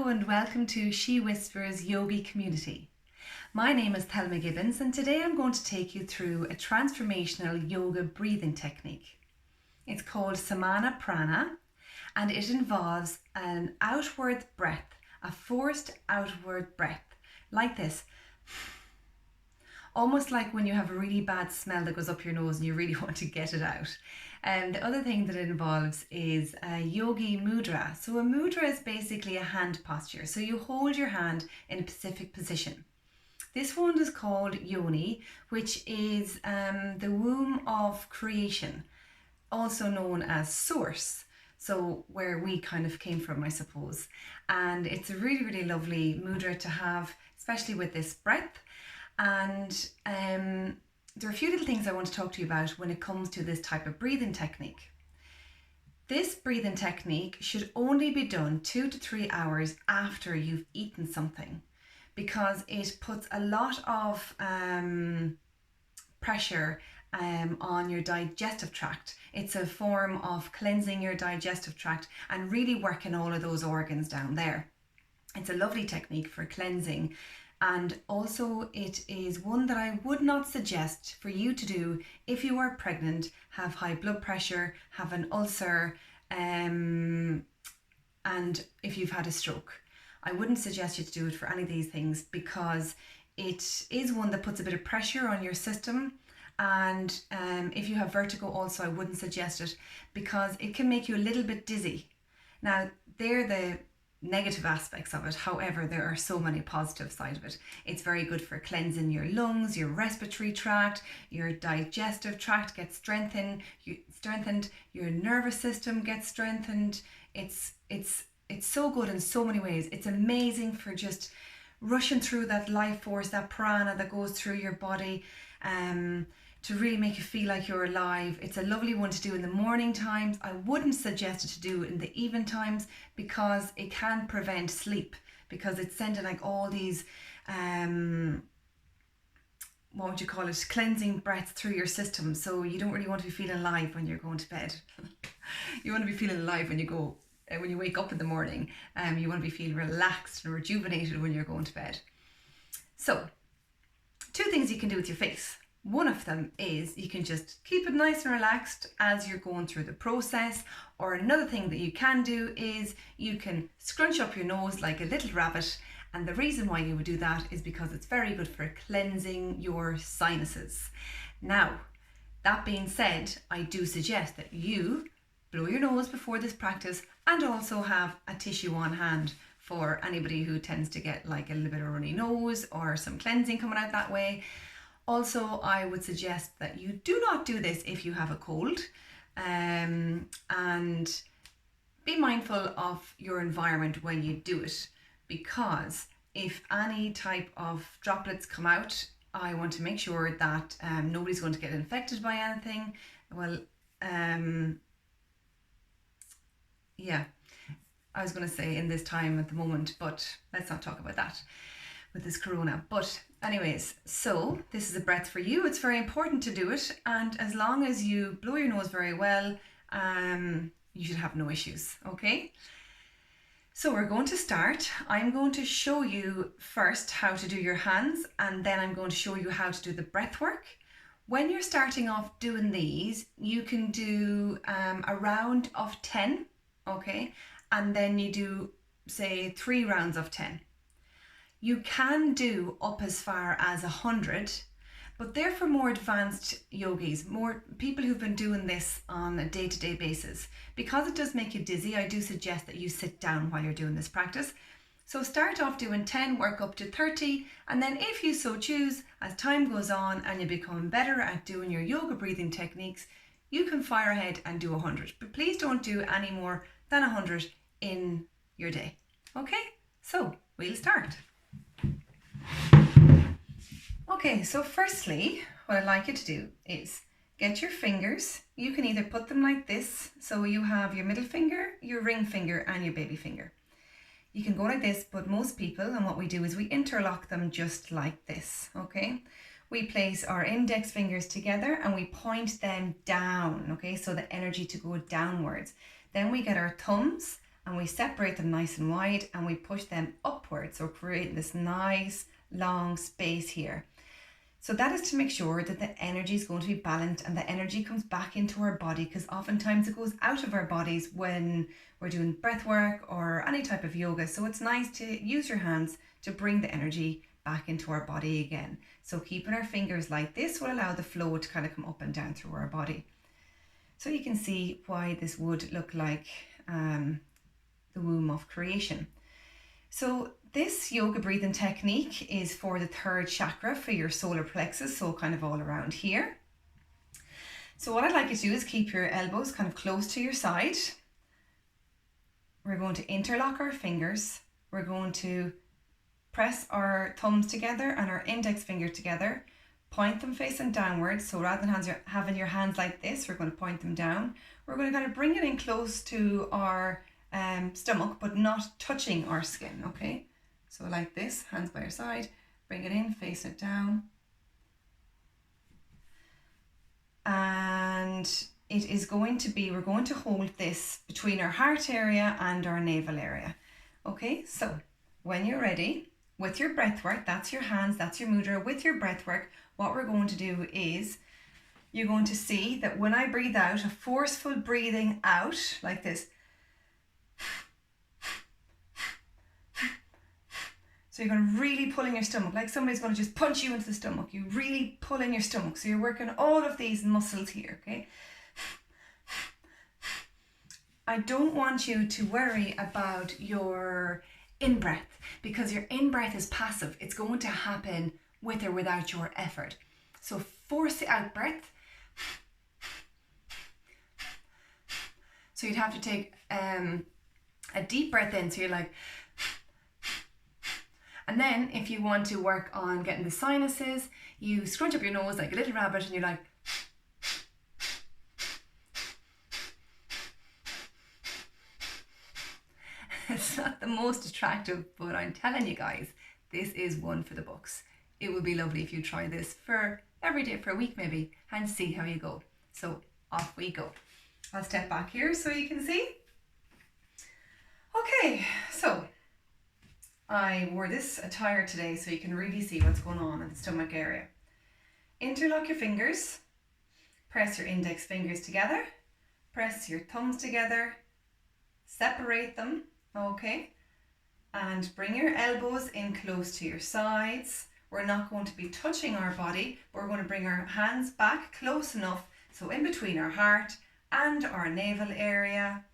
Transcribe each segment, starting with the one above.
Hello and welcome to She Whispers Yogi Community. My name is Thelma Gibbons and today I'm going to take you through a transformational yoga breathing technique. It's called Samana Prana and it involves an outward breath, a forced outward breath, like this. Almost like when you have a really bad smell that goes up your nose and you really want to get it out. And the other thing that it involves is a yogi mudra. So a mudra is basically a hand posture. So you hold your hand in a specific position. This one is called yoni, which is the womb of creation, also known as source. So where we kind of came from, I suppose. And it's a really, really lovely mudra to have, especially with this breath. And there are a few little things I want to talk to you about when it comes to this type of breathing technique. This breathing technique should only be done 2 to 3 hours after you've eaten something, because it puts a lot of pressure on your digestive tract. It's a form of cleansing your digestive tract and really working all of those organs down there. It's a lovely technique for cleansing. And also it is one that I would not suggest for you to do if you are pregnant, have high blood pressure, have an ulcer, and if you've had a stroke. I wouldn't suggest you to do it for any of these things because it is one that puts a bit of pressure on your system. And if you have vertigo also, I wouldn't suggest it because it can make you a little bit dizzy. Now, they're the negative aspects of it. However, there are so many positive sides of it. It's very good for cleansing your lungs, your respiratory tract, your digestive tract gets strengthened, your nervous system gets strengthened. It's so good in so many ways. It's amazing for just rushing through that life force, that prana that goes through your body, to really make you feel like you're alive. It's a lovely one to do in the morning times. I wouldn't suggest it to do in the evening times because it can prevent sleep, because it's sending like all these what would you call it, cleansing breaths through your system. So you don't really want to be feeling alive when you're going to bed. You want to be feeling alive when you wake up in the morning. You want to be feeling relaxed and rejuvenated when you're going to bed. So 2 things you can do with your face. One of them is you can just keep it nice and relaxed as you're going through the process. Or another thing that you can do is you can scrunch up your nose like a little rabbit. And the reason why you would do that is because it's very good for cleansing your sinuses. Now, that being said, I do suggest that you blow your nose before this practice and also have a tissue on hand for anybody who tends to get like a little bit of runny nose or some cleansing coming out that way. Also, I would suggest that you do not do this if you have a cold, and be mindful of your environment when you do it, because if any type of droplets come out, I want to make sure that nobody's going to get infected by anything. Well, yeah, I was going to say in this time at the moment, but let's not talk about that with this corona. But anyways, so this is a breath for you. It's very important to do it, and as long as you blow your nose very well, you should have no issues. Okay, so we're going to start. I'm going to show you first how to do your hands, and then I'm going to show you how to do the breath work. When you're starting off doing these, you can do a round of 10, okay, and then you do say 3 rounds of 10. You can do up as far as 100, but they're for more advanced yogis, more people who've been doing this on a day-to-day basis. Because it does make you dizzy, I do suggest that you sit down while you're doing this practice. So start off doing 10, work up to 30, and then if you so choose, as time goes on and you become better at doing your yoga breathing techniques, you can fire ahead and do 100. But please don't do any more than 100 in your day. Okay, so we'll start. Okay, so firstly, what I'd like you to do is get your fingers. You can either put them like this, so you have your middle finger, your ring finger, and your baby finger. You can go like this, but most people, and what we do is we interlock them just like this, okay? We place our index fingers together and we point them down, okay? So the energy to go downwards. Then we get our thumbs and we separate them nice and wide and we push them upwards, so creating this nice long space here. So that is to make sure that the energy is going to be balanced and the energy comes back into our body, because oftentimes it goes out of our bodies when we're doing breath work or any type of yoga. So it's nice to use your hands to bring the energy back into our body again. So keeping our fingers like this will allow the flow to kind of come up and down through our body. So you can see why this would look like the womb of creation. So this yoga breathing technique is for the third chakra, for your solar plexus, so kind of all around here. So what I'd like you to do is keep your elbows kind of close to your side. We're going to interlock our fingers. We're going to press our thumbs together and our index finger together, point them facing downwards. So rather than having your hands like this, we're going to point them down. We're going to kind of bring it in close to our stomach, but not touching our skin, okay? So like this, hands by your side, bring it in, face it down. And it is going to be, we're going to hold this between our heart area and our navel area. Okay, so when you're ready, with your breath work, that's your hands, that's your mudra. With your breath work, what we're going to do is, you're going to see that when I breathe out, a forceful breathing out like this. So you're going to really pull in your stomach, like somebody's going to just punch you into the stomach. You really pull in your stomach. So you're working all of these muscles here, okay? I don't want you to worry about your in-breath, because your in-breath is passive. It's going to happen with or without your effort. So force the out-breath. So you'd have to take a deep breath in. So you're like, and then if you want to work on getting the sinuses, you scrunch up your nose like a little rabbit and you're like, it's not the most attractive, but I'm telling you guys, this is one for the books. It would be lovely if you try this for every day for a week maybe and see how you go. So off we go. I'll step back here so you can see. Okay, so I wore this attire today so you can really see what's going on in the stomach area. Interlock your fingers, press your index fingers together, press your thumbs together, separate them, okay, and bring your elbows in close to your sides. We're not going to be touching our body, but we're going to bring our hands back close enough so in between our heart and our navel area.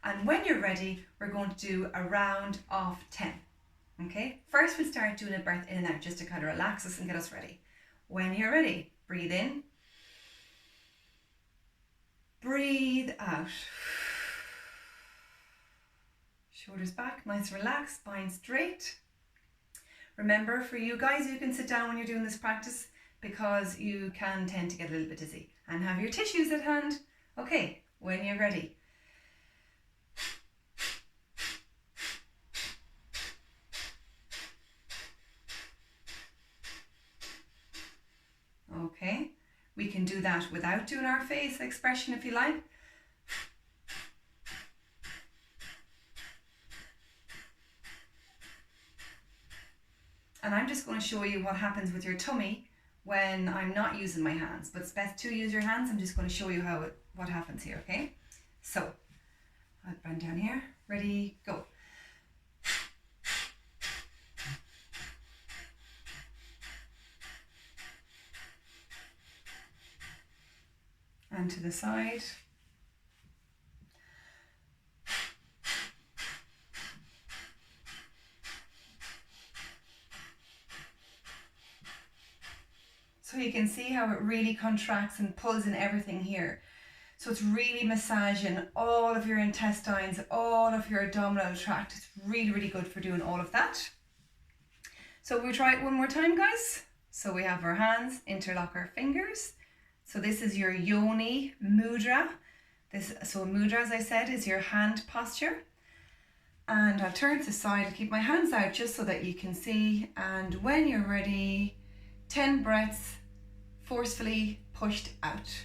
And when you're ready, we're going to do a round of 10. Okay, first we'll start doing a breath in and out just to kind of relax us and get us ready. When you're ready, breathe in, breathe out. Shoulders back, nice relaxed, spine straight. Remember, for you guys, you can sit down when you're doing this practice because you can tend to get a little bit dizzy, and have your tissues at hand. Okay, when you're ready. Okay, we can do that without doing our face expression if you like. And I'm just going to show you what happens with your tummy when I'm not using my hands, but it's best to use your hands. I'm just going to show you what happens here, okay? So, I'll bend down here. Ready, go. And to the side. So you can see how it really contracts and pulls in everything here. So it's really massaging all of your intestines, all of your abdominal tract. It's really, really good for doing all of that. So we'll try it one more time, guys. So we have our hands, interlock our fingers. So this is your yoni mudra. So mudra, as I said, is your hand posture. And I'll turn to the side, I'll keep my hands out just so that you can see. And when you're ready, 10 breaths, forcefully pushed out.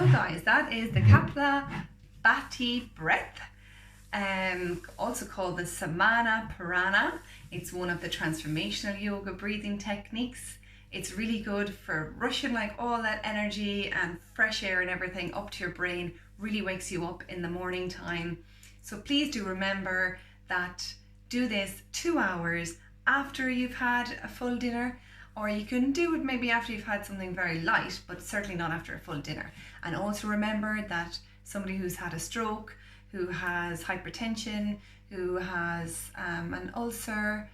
So guys, that is the Kapalabhati breath, also called the Samana Parana. It's one of the transformational yoga breathing techniques. It's really good for rushing like all that energy and fresh air and everything up to your brain. Really wakes you up in the morning time. So please do remember that do this 2 hours after you've had a full dinner, or you can do it maybe after you've had something very light, but certainly not after a full dinner. And also remember that somebody who's had a stroke, who has hypertension, who has an ulcer,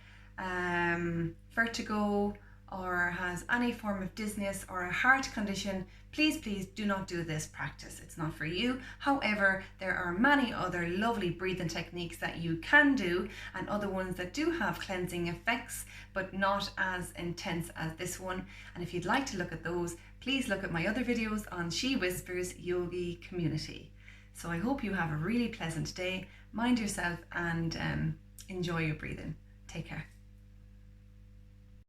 vertigo, or has any form of dizziness or a heart condition, please do not do this practice. It's not for you. However, there are many other lovely breathing techniques that you can do, and other ones that do have cleansing effects, but not as intense as this one. And if you'd like to look at those, please look at my other videos on She Whispers Yogi Community. So I hope you have a really pleasant day. Mind yourself and enjoy your breathing. Take care.